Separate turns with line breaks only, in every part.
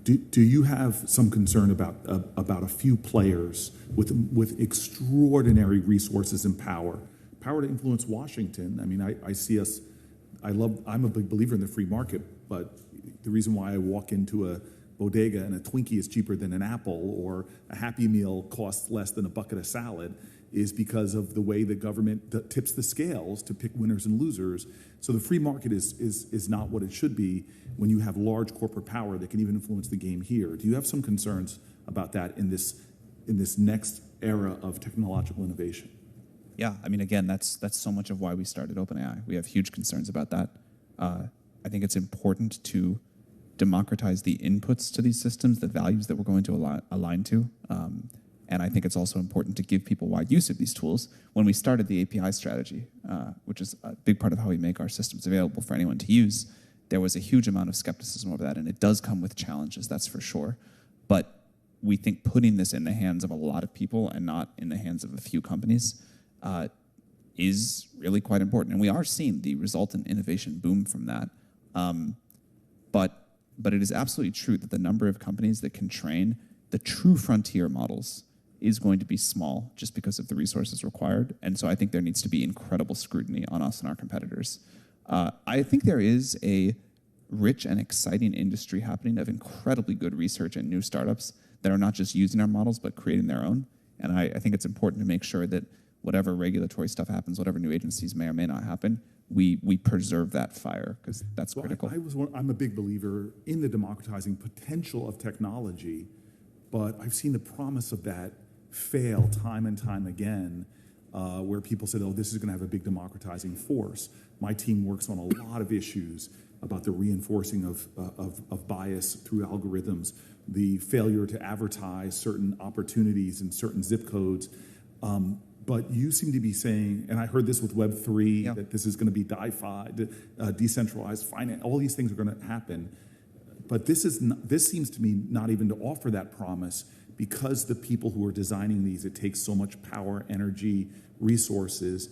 Do you have some concern about a few players with extraordinary resources and power to influence Washington? I mean, I see us. I'm a big believer in the free market, but the reason why I walk into a bodega and a Twinkie is cheaper than an apple, or a Happy Meal costs less than a bucket of salad, is because of the way the government tips the scales to pick winners and losers. So the free market is not what it should be when you have large corporate power that can even influence the game here. Do you have some concerns about that in this next era of technological innovation?
Yeah, I mean, again, that's so much of why we started OpenAI. We have huge concerns about that. I think it's important to democratize the inputs to these systems, the values that we're going to align to. And I think it's also important to give people wide use of these tools. When we started the API strategy, which is a big part of how we make our systems available for anyone to use, there was a huge amount of skepticism over that, and it does come with challenges, that's for sure. But we think putting this in the hands of a lot of people and not in the hands of a few companies is really quite important. And we are seeing the resultant innovation boom from that. But it is absolutely true that the number of companies that can train the true frontier models is going to be small just because of the resources required. And so I think there needs to be incredible scrutiny on us and our competitors. I think there is a rich and exciting industry happening of incredibly good research and new startups that are not just using our models, but creating their own. And I think it's important to make sure that whatever regulatory stuff happens, whatever new agencies may or may not happen, we preserve that fire, because that's critical.
I'm a big believer in the democratizing potential of technology, but I've seen the promise of that fail time and time again, where people said, oh, this is going to have a big democratizing force. My team works on a lot of issues about the reinforcing of bias through algorithms, the failure to advertise certain opportunities in certain zip codes. But you seem to be saying, and I heard this with Web3, that this is going to be DeFi, decentralized finance, all these things are going to happen. But this seems to me not even to offer that promise, because the people who are designing these, it takes so much power, energy, resources.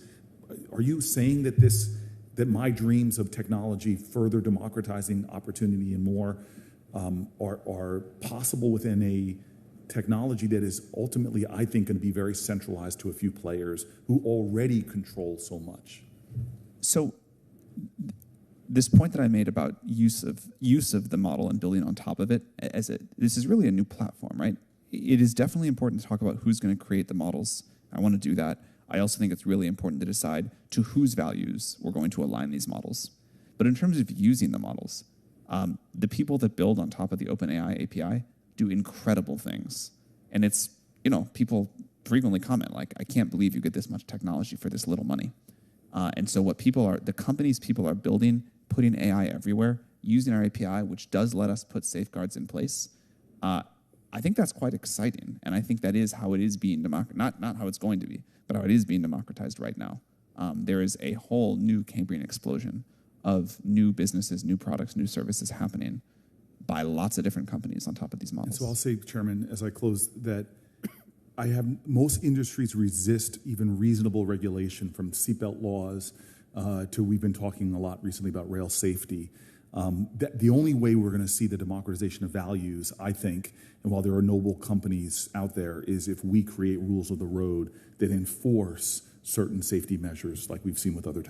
Are you saying that my dreams of technology further democratizing opportunity and more are possible within a technology that is ultimately, I think, going to be very centralized to a few players who already control so much?
So this point that I made about use of the model and building on top of it, this is really a new platform, right? It is definitely important to talk about who's going to create the models. I want to do that. I also think it's really important to decide to whose values we're going to align these models. But in terms of using the models, the people that build on top of the OpenAI API do incredible things. And it's, people frequently comment, like, I can't believe you get this much technology for this little money. And so the companies people are building, putting AI everywhere, using our API, which does let us put safeguards in place, I think that's quite exciting. And I think that is how it is being democratized, not how it's going to be, but how it is being democratized right now. There is a whole new Cambrian explosion of new businesses, new products, new services happening by lots of different companies on top of these models.
And so I'll say, Chairman, as I close, that most industries resist even reasonable regulation, from seatbelt laws to, we've been talking a lot recently about rail safety. The only way we're going to see the democratization of values, I think, and while there are noble companies out there, is if we create rules of the road that enforce certain safety measures like we've seen with other technologies.